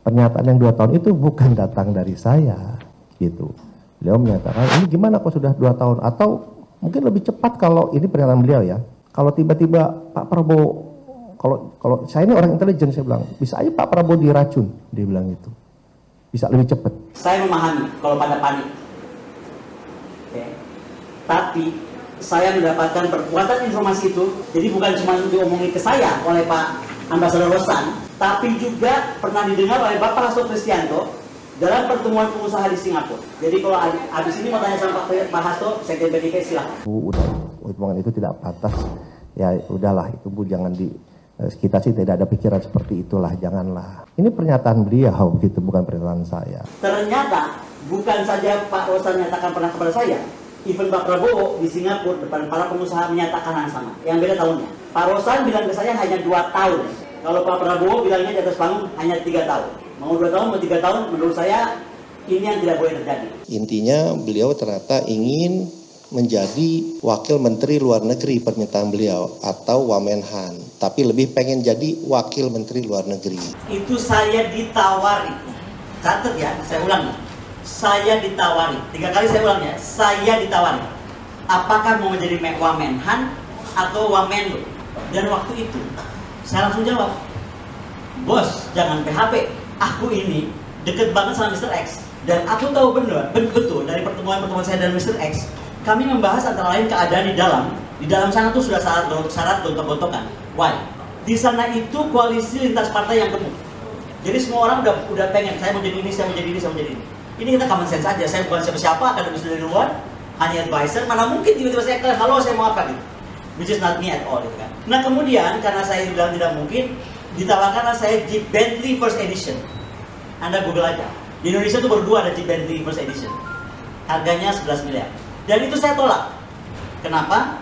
pernyataan yang 2 tahun itu bukan datang dari saya, gitu. Beliau menyatakan, ini gimana kok sudah 2 tahun? Atau mungkin lebih cepat kalau ini pernyataan beliau ya. Kalau tiba-tiba Pak Prabowo, kalau saya ini orang intelijen, saya bilang, bisa aja Pak Prabowo diracun, dia bilang gitu. Bisa lebih cepat. Saya memahami kalau pada panik. Oke. Tapi saya mendapatkan perkuatan informasi itu, jadi bukan cuma diomongin ke saya oleh Pak Ambasador Rosan, tapi juga pernah didengar oleh Bapak Hasto Kristianto dalam pertemuan pengusaha di Singapura. Jadi kalau habis ini mau tanya sama Pak Hasto, Sekjen PDIP silakan. Udah, hitungan itu tidak pantas. Ya udahlah, itu Bu jangan kita sih tidak ada pikiran seperti itulah, janganlah. Ini pernyataan beliau gitu, bukan pernyataan saya. Ternyata bukan saja Pak Rosan nyatakan pernah kepada saya, even Pak Prabowo di Singapura depan para pengusaha menyatakan hal yang sama. Yang beda tahunnya. Pak Rosan bilang ke saya hanya 2 tahun. Kalau Pak Prabowo bilangnya di atas panggung hanya 3 tahun. Mau 2 tahun, mau 3 tahun, menurut saya ini yang tidak boleh terjadi. Intinya beliau ternyata ingin menjadi wakil menteri luar negeri, permintaan beliau, atau Wamenhan, tapi lebih pengen jadi wakil menteri luar negeri. Itu saya ditawari. Catat ya, saya ulangi. Saya ditawari. 3 kali saya ulang ya. Saya ditawari. Apakah mau menjadi Wamenhan atau Wamenlu? Dan waktu itu saya langsung jawab, bos, jangan PHP. Aku ini deket banget sama Mr. X. Dan aku tahu betul dari pertemuan-pertemuan saya dan Mr. X, kami membahas antara lain keadaan di dalam sana tuh sudah syarat gontok-gontokan. Why? Di sana itu koalisi lintas partai yang gemuk. Jadi semua orang udah pengen, saya mau jadi ini, saya mau jadi ini, saya mau jadi ini. Ini kita common sense aja. Saya bukan siapa-siapa, akademis dari luar, hanya advisor. Mana mungkin tiba-tiba saya klaim, halo saya mau apa gitu. Which is not me at all gitu kan. Nah kemudian karena saya bilang tidak mungkin, ditawarkanlah saya Jeep Bentley First Edition. Anda Google aja. Di Indonesia tuh baru 2 ada Jeep Bentley First Edition. Harganya 11 miliar. Dan itu saya tolak. Kenapa?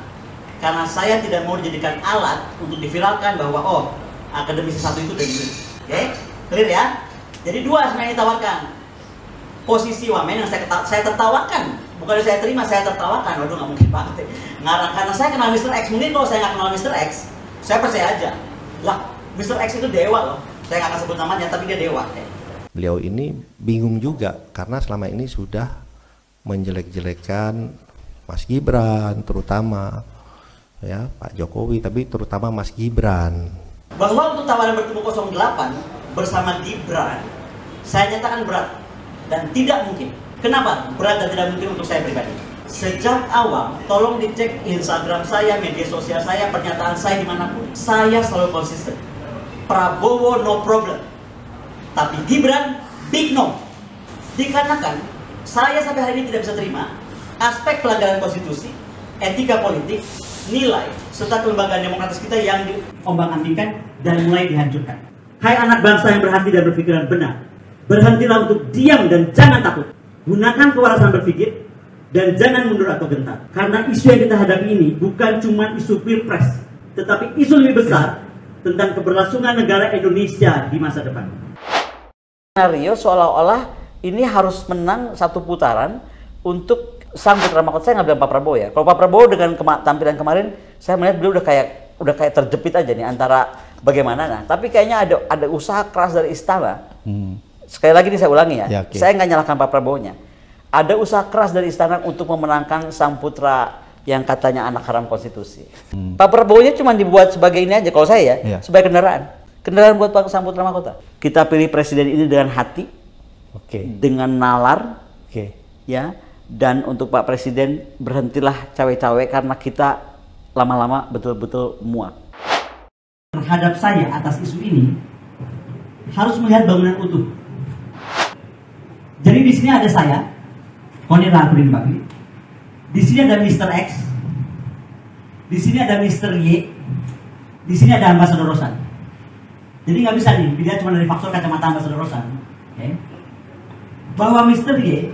Karena saya tidak mau dijadikan alat untuk diviralkan bahwa oh, akademisi satu itu dari ini. Oke? Clear ya? Jadi 2 sebenarnya ditawarkan. Posisi wamen yang saya tertawakan. Bukan saya terima, saya tertawakan. Waduh, nggak mungkin banget. Ngarang karena saya kenal Mr. X. Mungkin kalau saya nggak kenal Mr. X, saya percaya aja. Lah, Mr. X itu dewa loh. Saya nggak akan sebut namanya, tapi dia dewa. Beliau ini bingung juga karena selama ini sudah menjelek-jelekan Mas Gibran, terutama ya Pak Jokowi, tapi terutama Mas Gibran. Bahwa untuk tawaran bertemu 08 bersama Gibran, saya nyatakan berat dan tidak mungkin. Kenapa? Berat dan tidak mungkin untuk saya pribadi. Sejak awal, tolong dicek Instagram saya, media sosial saya, pernyataan saya dimanapun. Saya selalu konsisten. Prabowo no problem. Tapi Gibran, big no. Dikarenakan saya sampai hari ini tidak bisa terima aspek pelanggaran konstitusi, etika politik, nilai, serta kelembagaan demokratis kita yang diombang-ambingkan dan mulai dihancurkan. Hai anak bangsa yang berhati dan berpikiran benar, berhentilah untuk diam dan jangan takut. Gunakan kewarasan berpikir dan jangan mundur atau gentar. Karena isu yang kita hadapi ini bukan cuma isu pilpres, tetapi isu lebih besar tentang keberlangsungan negara Indonesia di masa depan. Skenario seolah-olah ini harus menang satu putaran untuk sang putra mahkota. Saya nggak bilang Pak Prabowo ya. Kalau Pak Prabowo dengan tampilan kemarin, saya melihat beliau udah kayak terjepit aja nih antara bagaimana. Nah, tapi kayaknya ada usaha keras dari istana. Sekali lagi nih saya ulangi ya. Okay. Saya nggak nyalahkan Pak Prabowo-nya. Ada usaha keras dari istana untuk memenangkan sang putra yang katanya anak haram konstitusi. Pak Prabowo-nya cuma dibuat sebagai ini aja. Kalau saya ya, sebagai kendaraan buat Pak sang putra mahkota. Kita pilih presiden ini dengan hati. Dengan nalar, ya, dan untuk Pak Presiden berhentilah cawe-cawe karena kita lama-lama betul-betul muak. Terhadap saya atas isu ini harus melihat bangunan utuh. Jadi di sini ada saya, Koni Rahakudin Bakri. Di sini ada Mr. X. Di sini ada Mr. Y. Di sini ada Ambasador Rosan. Jadi nggak bisa nih dilihat cuma dari faktor kacamata Ambasador Rosan. Bahwa Mr. Y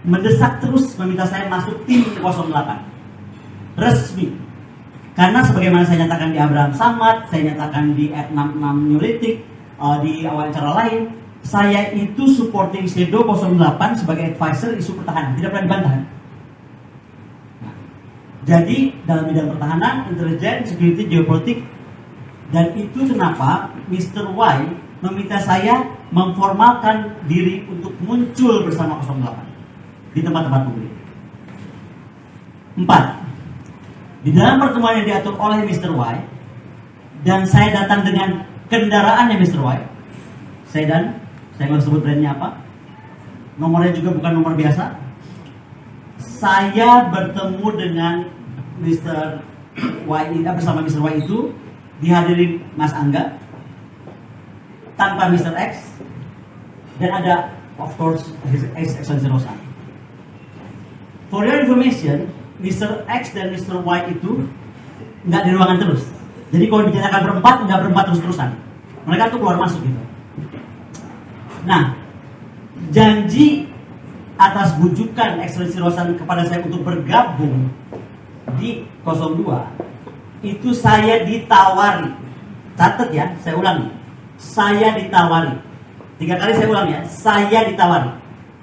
mendesak terus meminta saya masuk tim 08 resmi, karena sebagaimana saya nyatakan di Abraham Samad, saya nyatakan di @66 Neolitik, di wawancara lain, saya itu supporting Shadow 08 sebagai advisor isu pertahanan, tidak pernah dibantah. Nah, jadi dalam bidang pertahanan, intelijen, security, geopolitik, dan itu kenapa Mr. Y meminta saya memformalkan diri untuk muncul bersama 08 di tempat-tempat publik. 4. Di dalam pertemuan yang diatur oleh Mr. Y dan saya datang dengan kendaraannya Mr. Y, saya nggak sebut brandnya apa, nomornya juga bukan nomor biasa. Saya bertemu dengan Mr. Y bersama Mr. Y itu dihadiri Mas Angga tanpa Mr. X dan ada of course His Excellency Rosan. For your information, Mr. X dan Mr. Y itu nggak di ruangan terus. Jadi kalau dibicarakan berempat, nggak berempat terus-terusan. Mereka tuh keluar masuk gitu. Nah, janji atas bujukan Excellency Rosan kepada saya untuk bergabung di 02 itu saya ditawari. Catat ya, saya ulangi. Saya ditawari. 3 kali saya ulang ya, saya ditawari.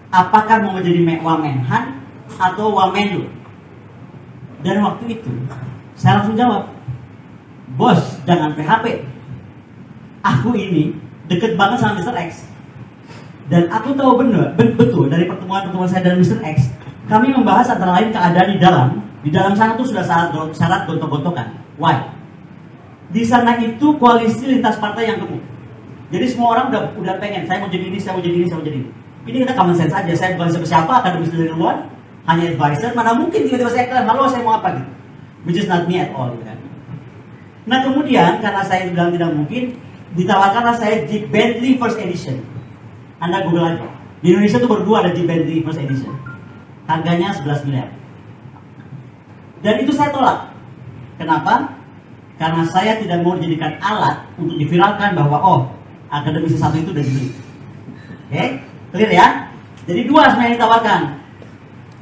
Apakah mau menjadi Wamenhan atau Wamenlu? Dan waktu itu saya langsung jawab, bos jangan PHP. Aku ini deket banget sama Mr. X. Dan aku tahu betul dari pertemuan-pertemuan saya dan Mr. X, kami membahas antara lain keadaan di dalam sana tuh sudah syarat gontok-gontokan. Why? Di sana itu koalisi lintas partai yang gemuk. Jadi semua orang udah pengen, saya mau jadi ini, saya mau jadi ini, saya mau jadi ini. Ini kita common sense aja. Saya bukan siapa-siapa, akademis dari luar, hanya advisor. Mana mungkin tiba-tiba saya klaim, halo saya mau apa gitu. Which is not me at all gitu kan. Nah kemudian karena saya bilang tidak mungkin, ditawarkanlah saya Jeep Bentley First Edition. Anda Google aja. Di Indonesia tuh berdua ada Jeep Bentley First Edition. Harganya 11 miliar. Dan itu saya tolak. Kenapa? Karena saya tidak mau dijadikan alat untuk diviralkan bahwa akademisi satu itu udah dibeli. Oke? Clear ya? Jadi dua sebenarnya yang ditawarkan.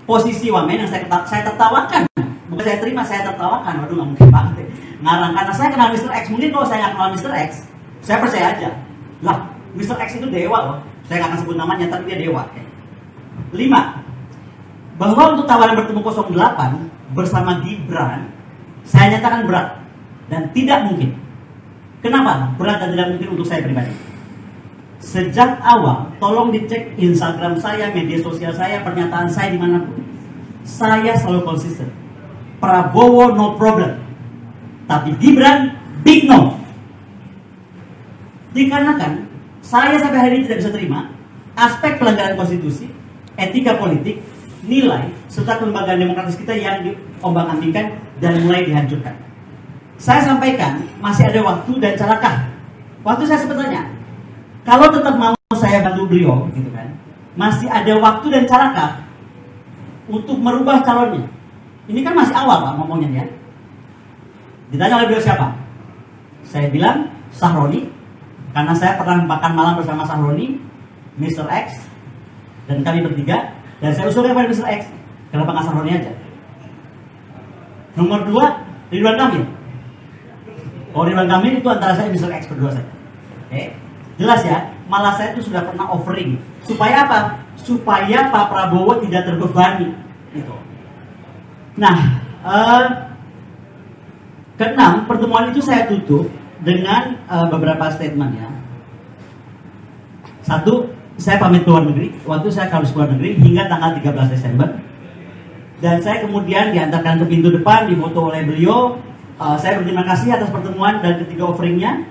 Posisi Wamen yang saya tertawakan. Bukan saya terima, saya tertawakan. Waduh, nggak mungkin banget ya. Ngarang. Karena saya kenal Mr. X. Mungkin kalau saya nggak kenal Mr. X, saya percaya aja. Lah, Mr. X itu dewa loh. Saya nggak akan sebut namanya, tapi dia dewa. 5. Bahwa untuk tawaran bertemu 08 bersama Gibran, saya nyatakan berat dan tidak mungkin. Kenapa? Berat dan tidak mungkin untuk saya pribadi. Sejak awal, tolong dicek Instagram saya, media sosial saya, pernyataan saya dimanapun. Saya selalu konsisten. Prabowo no problem. Tapi Gibran, big no. Dikarenakan saya sampai hari ini tidak bisa terima aspek pelanggaran konstitusi, etika politik, nilai, serta kelembagaan demokratis kita yang diombang-ambingkan dan mulai dihancurkan. Saya sampaikan, masih ada waktu dan carakah. Waktu saya sempat tanya, kalau tetap mau saya bantu beliau, gitu kan, masih ada waktu dan carakah untuk merubah calonnya. Ini kan masih awal Pak ngomongnya ya. Ditanya oleh beliau siapa? Saya bilang Sahroni, karena saya pernah makan malam bersama Sahroni, Mr. X, dan kami bertiga. Dan saya usulkan kepada Mr. X, kenapa nggak Sahroni aja? Nomor 2, Ridwan Kamil. Oh, Ridwan Kamil itu antara saya Mr. X berdua saja. Oke, jelas ya. Malah saya itu sudah pernah offering. Supaya apa? Supaya Pak Prabowo tidak terbebani. Gitu. Nah, keenam, pertemuan itu saya tutup dengan beberapa statement ya. 1, saya pamit keluar negeri. Waktu saya harus keluar negeri hingga tanggal 13 Desember. Dan saya kemudian diantarkan ke pintu depan, difoto oleh beliau. Saya berterima kasih atas pertemuan dan ketiga offeringnya.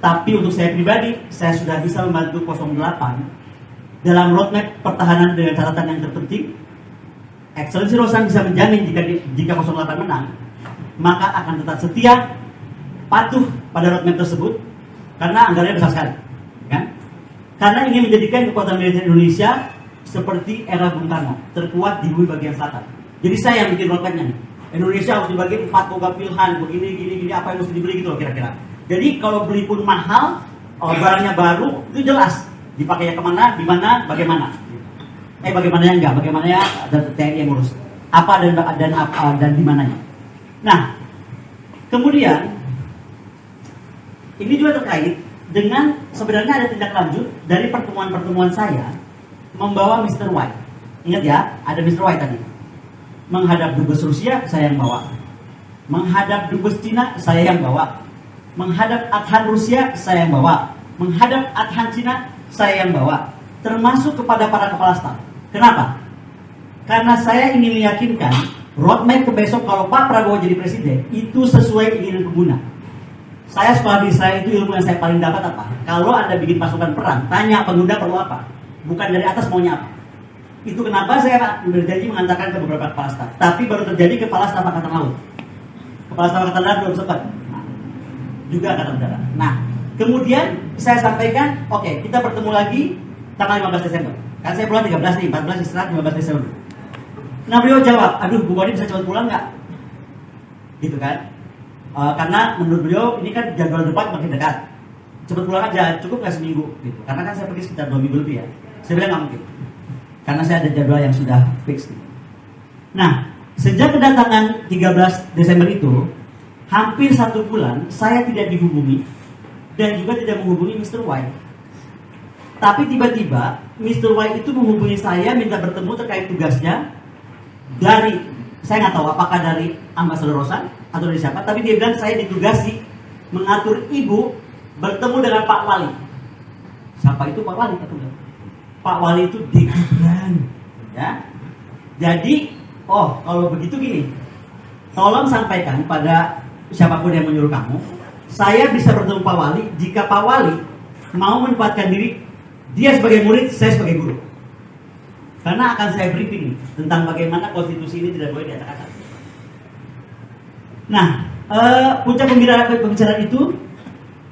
Tapi untuk saya pribadi, saya sudah bisa membantu 08 dalam roadmap pertahanan dengan catatan yang terpenting. Excellency Rosan bisa menjamin jika 08 menang, maka akan tetap setia, patuh pada roadmap tersebut, karena anggarannya besar sekali, kan? Karena ingin menjadikan kekuatan militer Indonesia seperti era Bung Karno, terkuat di bumi bagian selatan. Jadi saya yang bikin roadmapnya nih. Indonesia harus dibagi 4 Pilhan, begini, gini, apa yang mesti dibeli gitu loh kira-kira. Jadi kalau beli pun mahal, barangnya baru, itu jelas dipakainya kemana, di mana, bagaimana. Bagaimana yang enggak, bagaimana ya TNI yang ngurus. Apa dan di mananya. Nah, kemudian ini juga terkait dengan sebenarnya ada tindak lanjut dari pertemuan-pertemuan saya membawa Mr. Y. Ingat ya, ada Mr. Y tadi. Menghadap dubes Rusia, saya yang bawa. Menghadap dubes Cina, saya yang bawa. Menghadap Adhan Rusia, saya yang bawa. menghadap Argentina, saya yang bawa, termasuk kepada para kepala staf. Kenapa? Karena saya ingin meyakinkan roadmap ke besok kalau Pak Prabowo jadi presiden itu sesuai keinginan pengguna. Saya sekolah di Israel, itu ilmu yang saya paling dapat apa? Kalau Anda bikin pasukan perang, tanya pengguna perlu apa, bukan dari atas maunya apa. Itu kenapa saya berjanji mengantarkan ke beberapa kepala staf. Tapi baru terjadi kepala staf angkatan laut. Kepala staf angkatan darat belum sempat. Juga angkatan darat. Nah, kemudian saya sampaikan, oke, kita bertemu lagi tanggal 15 Desember. Kan saya pulang 13 nih, 14 istirahat, 15 Desember. Nah, beliau jawab, aduh, Bu Goni bisa cepat pulang nggak? Gitu kan? Karena menurut beliau ini kan jadwal debat makin dekat. Cepat pulang aja, cukup nggak seminggu? Gitu. Karena kan saya pergi sekitar 2 minggu lebih ya. Saya bilang nggak mungkin. Karena saya ada jadwal yang sudah fix. Nah, sejak kedatangan 13 Desember itu, hampir 1 bulan saya tidak dihubungi dan juga tidak menghubungi Mr. White. Tapi tiba-tiba Mr. White itu menghubungi saya minta bertemu terkait tugasnya dari, saya nggak tahu apakah dari Ambasador Rosan atau dari siapa, tapi dia bilang saya ditugasi mengatur ibu bertemu dengan Pak Wali. Siapa itu Pak Wali? Pak Wali itu di Gibran, ya. Jadi, oh kalau begitu gini, tolong sampaikan pada siapapun yang menyuruh kamu, saya bisa bertemu Pak Wali jika Pak Wali mau menempatkan diri, dia sebagai murid, saya sebagai guru. Karena akan saya briefing tentang bagaimana konstitusi ini tidak boleh diacak-acak. Nah, puncak pembicaraan itu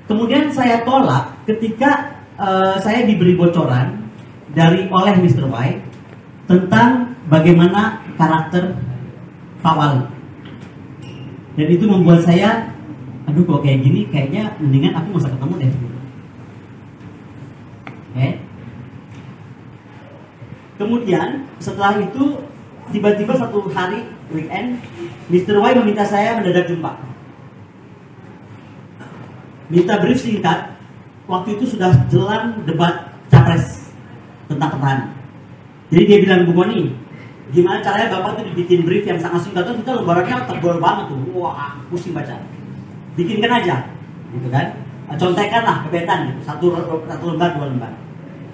kemudian saya tolak ketika saya diberi bocoran oleh Mr. White tentang bagaimana karakter Pak Wali. Dan itu membuat saya, aduh kok kayak gini, kayaknya mendingan aku masa ketemu deh. Oke. Kemudian setelah itu tiba-tiba satu hari weekend, Mr. White meminta saya mendadak jumpa. Minta brief singkat. Waktu itu sudah jelang debat capres tentang pertahanan. Jadi dia bilang, Bu Goni, gimana caranya Bapak tuh dibikin brief yang sangat singkat, tuh kita lembarannya tebal banget tuh, wah pusing baca. Bikinkan aja, gitu kan? Contekan lah kebetan, gitu. satu lembar, 2 lembar.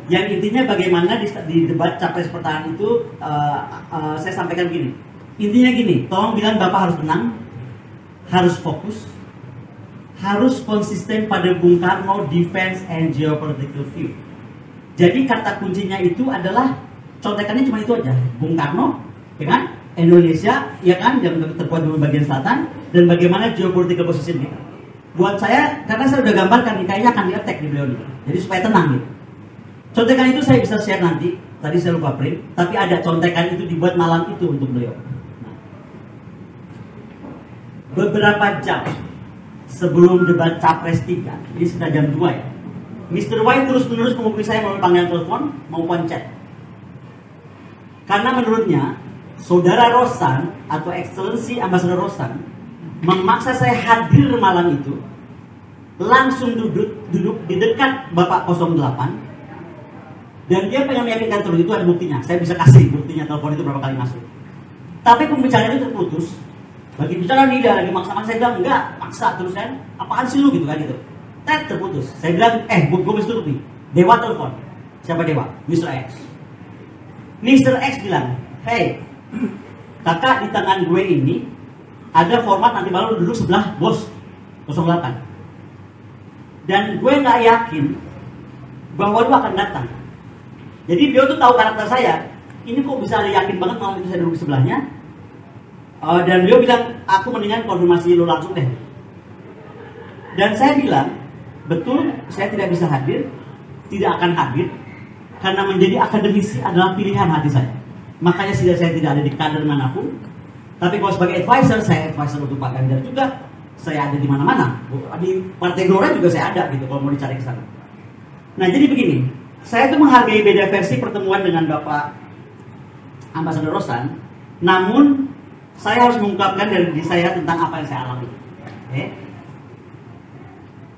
Yang intinya bagaimana di debat capres pertahanan itu saya sampaikan gini. Intinya gini, tolong bilang Bapak harus tenang, harus fokus, harus konsisten pada Bung Karno defense and geopolitical view. Jadi kata kuncinya itu adalah contekannya cuma itu aja, Bung Karno, ya kan? Indonesia, ya kan, yang terbuat di bagian selatan, dan bagaimana geopolitical position kita. Buat saya, karena saya udah gambarkan nih, kayaknya akan di-attack di beliau nih. Jadi supaya tenang gitu. Contekan itu saya bisa share nanti, tadi saya lupa print, tapi ada contekan itu dibuat malam itu untuk beliau. Nah, beberapa jam sebelum debat Capres 3, ini sudah jam 2 ya, Mr. White terus-menerus menghubungi saya melalui panggilan telepon maupun chat. Karena menurutnya, Saudara Rosan atau Excellency Ambassador Rosan memaksa saya hadir malam itu, langsung duduk di dekat Bapak 08, dan dia pengen meyakinkan terus, itu ada buktinya. Saya bisa kasih buktinya, telepon itu berapa kali masuk. Tapi pembicaraan itu terputus. Bagi bicara nih, dia lagi maksa-maksa. Saya bilang, enggak, maksa terus kan. Apaan sih lu gitu kan gitu. Terputus. Saya bilang, gue mesti tutup nih. Dewa telepon. Siapa Dewa? Mr. X. Mr. X bilang, hey, kakak di tangan gue ini ada format nanti malam duduk sebelah bos 08. Dan gue nggak yakin bahwa lu akan datang. Jadi beliau tuh tahu karakter saya. Ini kok bisa yakin banget malam itu saya duduk di sebelahnya. Dan beliau bilang, aku mendingan konfirmasi lu langsung deh. Dan saya bilang, betul, saya tidak bisa hadir, tidak akan hadir, karena menjadi akademisi adalah pilihan hati saya. Makanya saya tidak ada di kader manapun. Tapi kalau sebagai advisor, saya advisor untuk Pak Ganjar juga. Saya ada di mana-mana. Di Partai Gelora juga saya ada gitu, kalau mau dicari ke sana. Nah, jadi begini, saya tuh menghargai beda versi pertemuan dengan Bapak Ambasador Rosan. Namun, saya harus mengungkapkan dari diri saya tentang apa yang saya alami. Okay?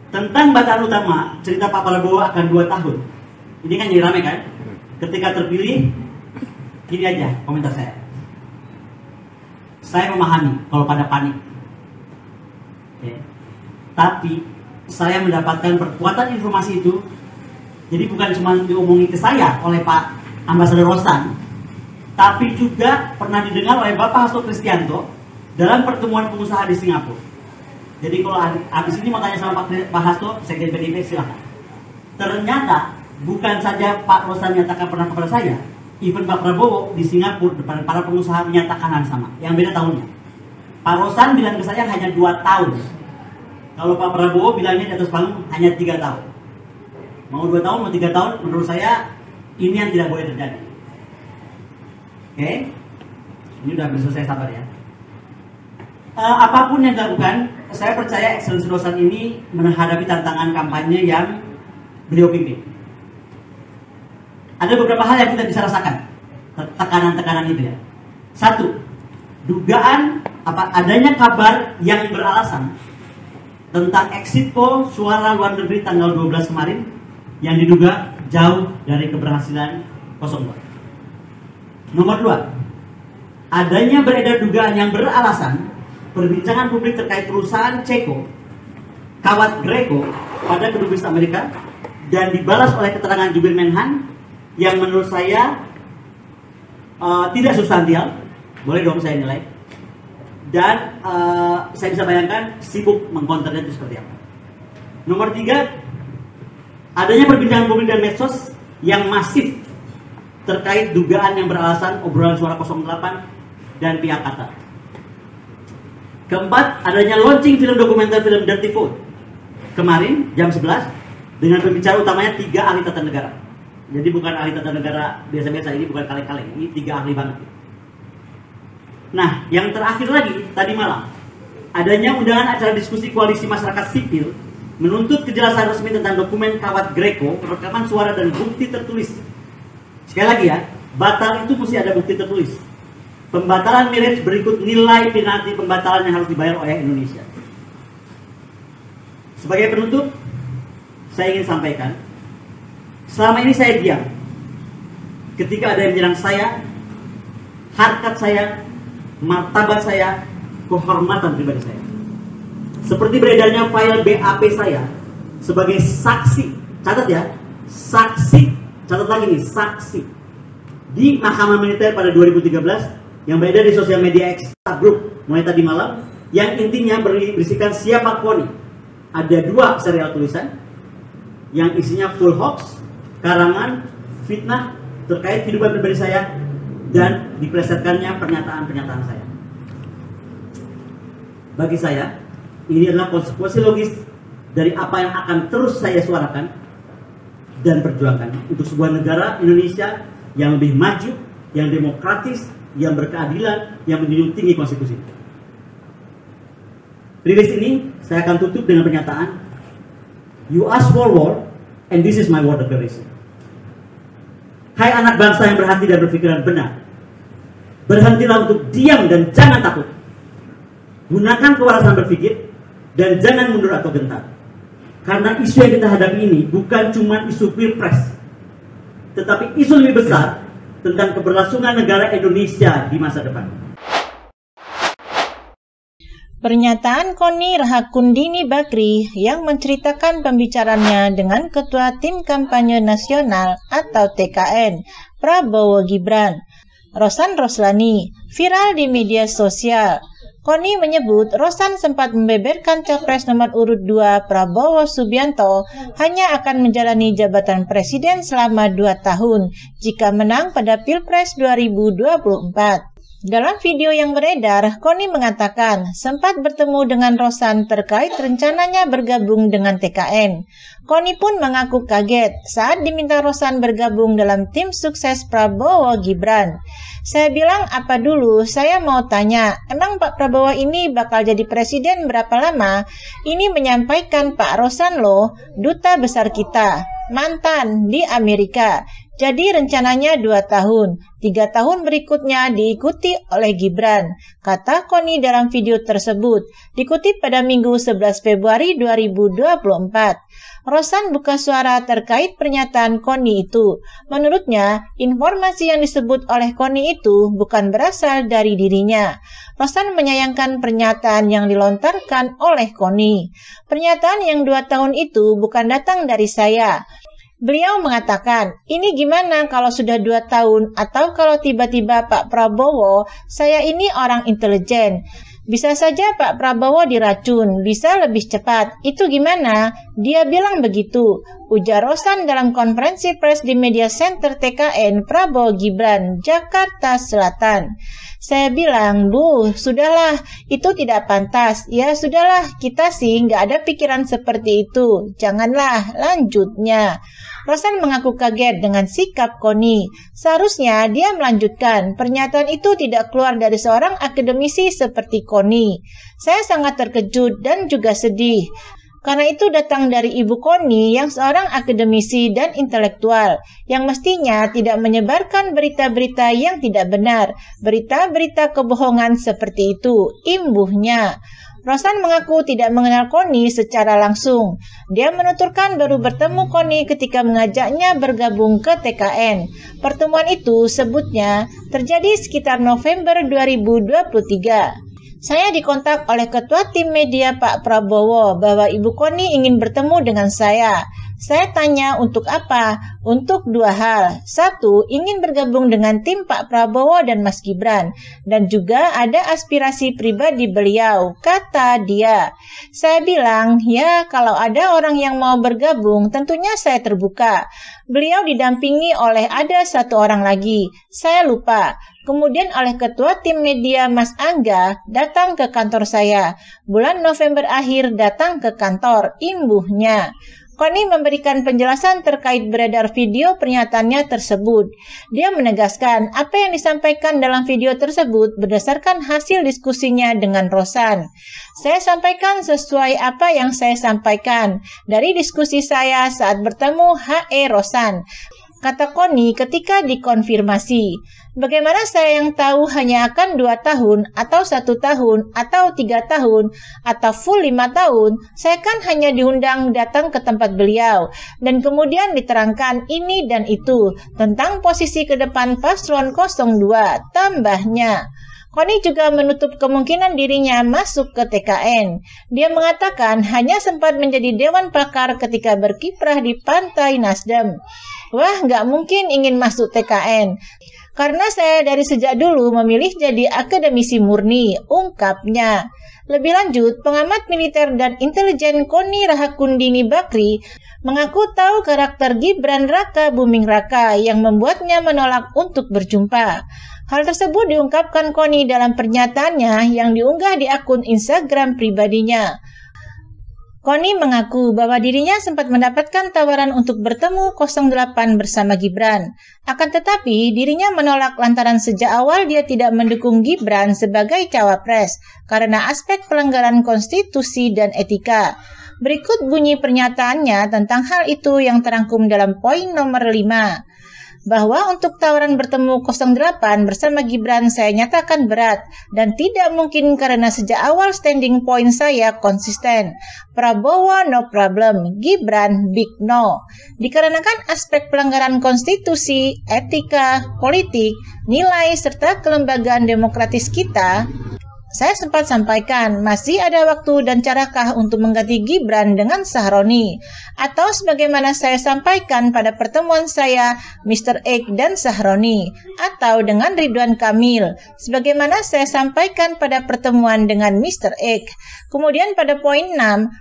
Tentang bacaan utama, cerita Pak Prabowo akan 2 tahun. Ini kan jadi rame kan? Ketika terpilih, gini aja komentar saya. Saya memahami kalau pada panik. Okay. Tapi saya mendapatkan perkuatan informasi itu. Jadi bukan cuma diomongin ke saya oleh Pak Ambasador Rosan, tapi juga pernah didengar oleh Bapak Hasto Kristianto dalam pertemuan pengusaha di Singapura. Jadi kalau habis ini mau tanya sama Pak Hasto, Sekjen PDIP, silahkan. Ternyata bukan saja Pak Rosan nyatakan pernah kepada saya, even Pak Prabowo di Singapura depan para pengusaha menyatakan hal sama, yang beda tahunnya. Pak Rosan bilang ke saya hanya 2 tahun. Kalau Pak Prabowo bilangnya di atas panggung hanya 3 tahun. Mau 2 tahun, mau 3 tahun, menurut saya ini yang tidak boleh terjadi. Oke? Ini udah selesai, sabar ya. Apapun yang dilakukan, saya percaya Excellency Rosan ini menghadapi tantangan kampanye yang beliau pimpin. Ada beberapa hal yang kita bisa rasakan, tekanan-tekanan itu ya. 1, dugaan adanya kabar yang beralasan tentang exit poll suara luar negeri tanggal 12 kemarin yang diduga jauh dari keberhasilan 02. Nomor 2, adanya beredar dugaan yang beralasan perbincangan publik terkait perusahaan Ceko, kawat Greco pada kedubes Amerika dan dibalas oleh keterangan Jubir Menhan yang menurut saya tidak substansial, boleh dong saya nilai, dan saya bisa bayangkan sibuk mengkonternya itu seperti apa. Nomor 3, adanya perbincangan publik dan medsos yang masif terkait dugaan yang beralasan obrolan suara 08 dan pihak Qatar. Keempat, adanya launching film dokumenter film Dirty Vote kemarin jam 11 dengan pembicara utamanya 3 ahli tata negara. Jadi bukan ahli tata negara biasa-biasa, ini bukan kaleng-kaleng, ini 3 ahli banget. Nah, yang terakhir lagi tadi malam, adanya undangan acara diskusi koalisi masyarakat sipil menuntut kejelasan resmi tentang dokumen kawat Greco, rekaman suara dan bukti tertulis. Sekali lagi ya, batal itu mesti ada bukti tertulis. Pembatalan marriage berikut nilai penalti pembatalan yang harus dibayar oleh Indonesia. Sebagai penutup, saya ingin sampaikan, selama ini saya diam ketika ada yang menyerang saya, harkat saya, martabat saya, kehormatan pribadi saya. Seperti beredarnya file BAP saya sebagai saksi, catat ya, saksi, catat lagi nih, saksi di Mahkamah Militer pada 2013 yang beredar di sosial media X Group mulai tadi malam, yang intinya berisikan siapa Koni. Ada 2 serial tulisan yang isinya full hoax, karangan, fitnah terkait kehidupan pribadi saya, dan diplesetkannya pernyataan-pernyataan saya. Bagi saya, ini adalah konsekuensi logis dari apa yang akan terus saya suarakan dan perjuangkan untuk sebuah negara Indonesia yang lebih maju, yang demokratis, yang berkeadilan, yang menjunjung tinggi konstitusi. Rilis ini saya akan tutup dengan pernyataan, "You ask for war, and this is my war declaration." Hai anak bangsa yang berhati dan berpikiran benar, berhentilah untuk diam dan jangan takut. Gunakan kewarasan berpikir dan jangan mundur atau gentar. Karena isu yang kita hadapi ini bukan cuma isu pilpres, tetapi isu lebih besar tentang keberlangsungan negara Indonesia di masa depan. Pernyataan Koni Rahakundini Bakri yang menceritakan pembicaraannya dengan Ketua Tim Kampanye Nasional atau TKN, Prabowo Gibran, Rosan Roslani, viral di media sosial. Koni menyebut Rosan sempat membeberkan Capres nomor urut 2 Prabowo Subianto hanya akan menjalani jabatan presiden selama 2 tahun jika menang pada Pilpres 2024. Dalam video yang beredar, Koni mengatakan sempat bertemu dengan Rosan terkait rencananya bergabung dengan TKN. Koni pun mengaku kaget saat diminta Rosan bergabung dalam tim sukses Prabowo Gibran. Saya bilang apa dulu, saya mau tanya, emang Pak Prabowo ini bakal jadi presiden berapa lama? Ini menyampaikan Pak Rosan loh, duta besar kita, mantan di Amerika. Jadi rencananya 2 tahun, 3 tahun berikutnya diikuti oleh Gibran, kata Koni dalam video tersebut, dikutip pada Minggu 11 Februari 2024. Rosan buka suara terkait pernyataan Koni itu. Menurutnya, informasi yang disebut oleh Koni itu bukan berasal dari dirinya. Rosan menyayangkan pernyataan yang dilontarkan oleh Koni. Pernyataan yang 2 tahun itu bukan datang dari saya. Beliau mengatakan, ini gimana kalau sudah 2 tahun atau kalau tiba-tiba Pak Prabowo, saya ini orang intelijen. Bisa saja Pak Prabowo diracun, bisa lebih cepat. Itu gimana? Dia bilang begitu, ujar Rosan dalam konferensi pers di Media Center TKN Prabowo Gibran, Jakarta Selatan. Saya bilang, Bu, sudahlah, itu tidak pantas. Ya sudahlah, kita sih nggak ada pikiran seperti itu. Janganlah, lanjutnya. Rosan mengaku kaget dengan sikap Koni. Seharusnya dia melanjutkan, pernyataan itu tidak keluar dari seorang akademisi seperti Koni. Saya sangat terkejut dan juga sedih. Karena itu datang dari Ibu Koni yang seorang akademisi dan intelektual, yang mestinya tidak menyebarkan berita-berita yang tidak benar, berita-berita kebohongan seperti itu, imbuhnya. Rosan mengaku tidak mengenal Koni secara langsung. Dia menuturkan baru bertemu Koni ketika mengajaknya bergabung ke TKN. Pertemuan itu sebutnya terjadi sekitar November 2023. Saya dikontak oleh Ketua Tim Media Pak Prabowo bahwa Ibu Koni ingin bertemu dengan saya. Saya tanya untuk apa? Untuk 2 hal. 1, ingin bergabung dengan tim Pak Prabowo dan Mas Gibran. Dan juga ada aspirasi pribadi beliau, kata dia. Saya bilang, ya kalau ada orang yang mau bergabung, tentunya saya terbuka. Beliau didampingi oleh ada 1 orang lagi. Saya lupa. Kemudian oleh Ketua Tim Media Mas Angga datang ke kantor saya. Bulan November akhir datang ke kantor, imbuhnya. Koni memberikan penjelasan terkait beredar video pernyataannya tersebut. Dia menegaskan apa yang disampaikan dalam video tersebut berdasarkan hasil diskusinya dengan Rosan. Saya sampaikan sesuai apa yang saya sampaikan dari diskusi saya saat bertemu H.E. Rosan, kata Koni ketika dikonfirmasi. Bagaimana saya yang tahu hanya akan 2 tahun, atau 1 tahun, atau 3 tahun, atau full 5 tahun, saya kan hanya diundang datang ke tempat beliau, dan kemudian diterangkan ini dan itu, tentang posisi ke depan paslon 02, tambahnya. Koni juga menutup kemungkinan dirinya masuk ke TKN. Dia mengatakan hanya sempat menjadi dewan pakar ketika berkiprah di Pantai Nasdem. Wah, nggak mungkin ingin masuk TKN. Karena saya dari sejak dulu memilih jadi akademisi murni, ungkapnya. Lebih lanjut, pengamat militer dan intelijen Koni Rahakundini Bakri mengaku tahu karakter Gibran Raka Buming Raka yang membuatnya menolak untuk berjumpa. Hal tersebut diungkapkan Koni dalam pernyataannya yang diunggah di akun Instagram pribadinya. Koni mengaku bahwa dirinya sempat mendapatkan tawaran untuk bertemu 08 bersama Gibran. Akan tetapi, dirinya menolak lantaran sejak awal dia tidak mendukung Gibran sebagai cawapres karena aspek pelanggaran konstitusi dan etika. Berikut bunyi pernyataannya tentang hal itu yang terangkum dalam poin nomor 5. Bahwa untuk tawaran bertemu 08 bersama Gibran saya nyatakan berat dan tidak mungkin karena sejak awal standing point saya konsisten. Prabowo no problem, Gibran big no. Dikarenakan aspek pelanggaran konstitusi, etika, politik, nilai serta kelembagaan demokratis kita, saya sempat sampaikan, masih ada waktu dan carakah untuk mengganti Gibran dengan Sahroni? Atau sebagaimana saya sampaikan pada pertemuan saya, Mr. X dan Sahroni? Atau dengan Ridwan Kamil? Sebagaimana saya sampaikan pada pertemuan dengan Mr. X. Kemudian pada poin 6,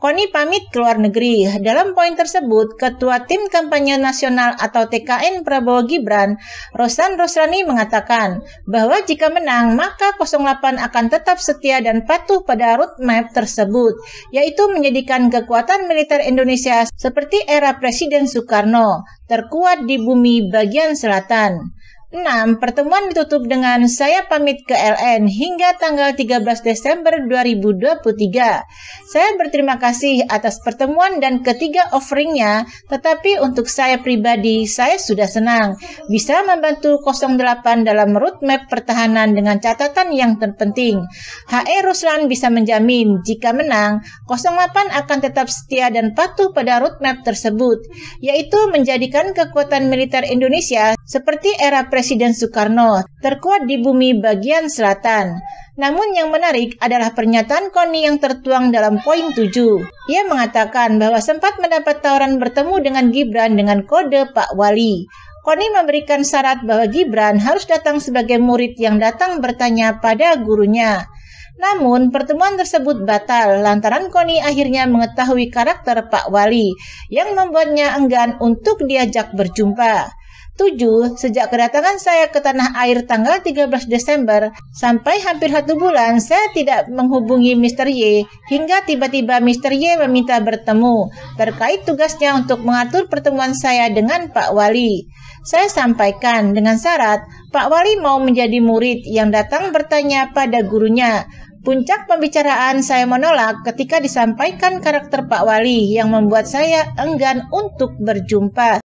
Koni pamit ke luar negeri. Dalam poin tersebut, Ketua Tim Kampanye Nasional atau TKN Prabowo Gibran, Rosan Roslani mengatakan bahwa jika menang, maka 08 akan tetap setia dan patuh pada roadmap tersebut, yaitu menjadikan kekuatan militer Indonesia seperti era Presiden Soekarno, terkuat di bumi bagian selatan. 6. Pertemuan ditutup dengan saya pamit ke LN hingga tanggal 13 Desember 2023. Saya berterima kasih atas pertemuan dan ketiga offeringnya, tetapi untuk saya pribadi, saya sudah senang bisa membantu 08 dalam roadmap pertahanan dengan catatan yang terpenting. HE Ruslan bisa menjamin jika menang, 08 akan tetap setia dan patuh pada roadmap tersebut, yaitu menjadikan kekuatan militer Indonesia seperti era Presiden Soekarno, terkuat di bumi bagian selatan. Namun yang menarik adalah pernyataan Koni yang tertuang dalam poin 7. Ia mengatakan bahwa sempat mendapat tawaran bertemu dengan Gibran dengan kode Pak Wali. Koni memberikan syarat bahwa Gibran harus datang sebagai murid yang datang bertanya pada gurunya. Namun, pertemuan tersebut batal lantaran Koni akhirnya mengetahui karakter Pak Wali yang membuatnya enggan untuk diajak berjumpa. 7. Sejak kedatangan saya ke tanah air tanggal 13 Desember sampai hampir 1 bulan saya tidak menghubungi Mr. Y hingga tiba-tiba Mr. Y meminta bertemu terkait tugasnya untuk mengatur pertemuan saya dengan Pak Wali. Saya sampaikan dengan syarat Pak Wali mau menjadi murid yang datang bertanya pada gurunya. Puncak pembicaraan saya menolak ketika disampaikan karakter Pak Wali yang membuat saya enggan untuk berjumpa.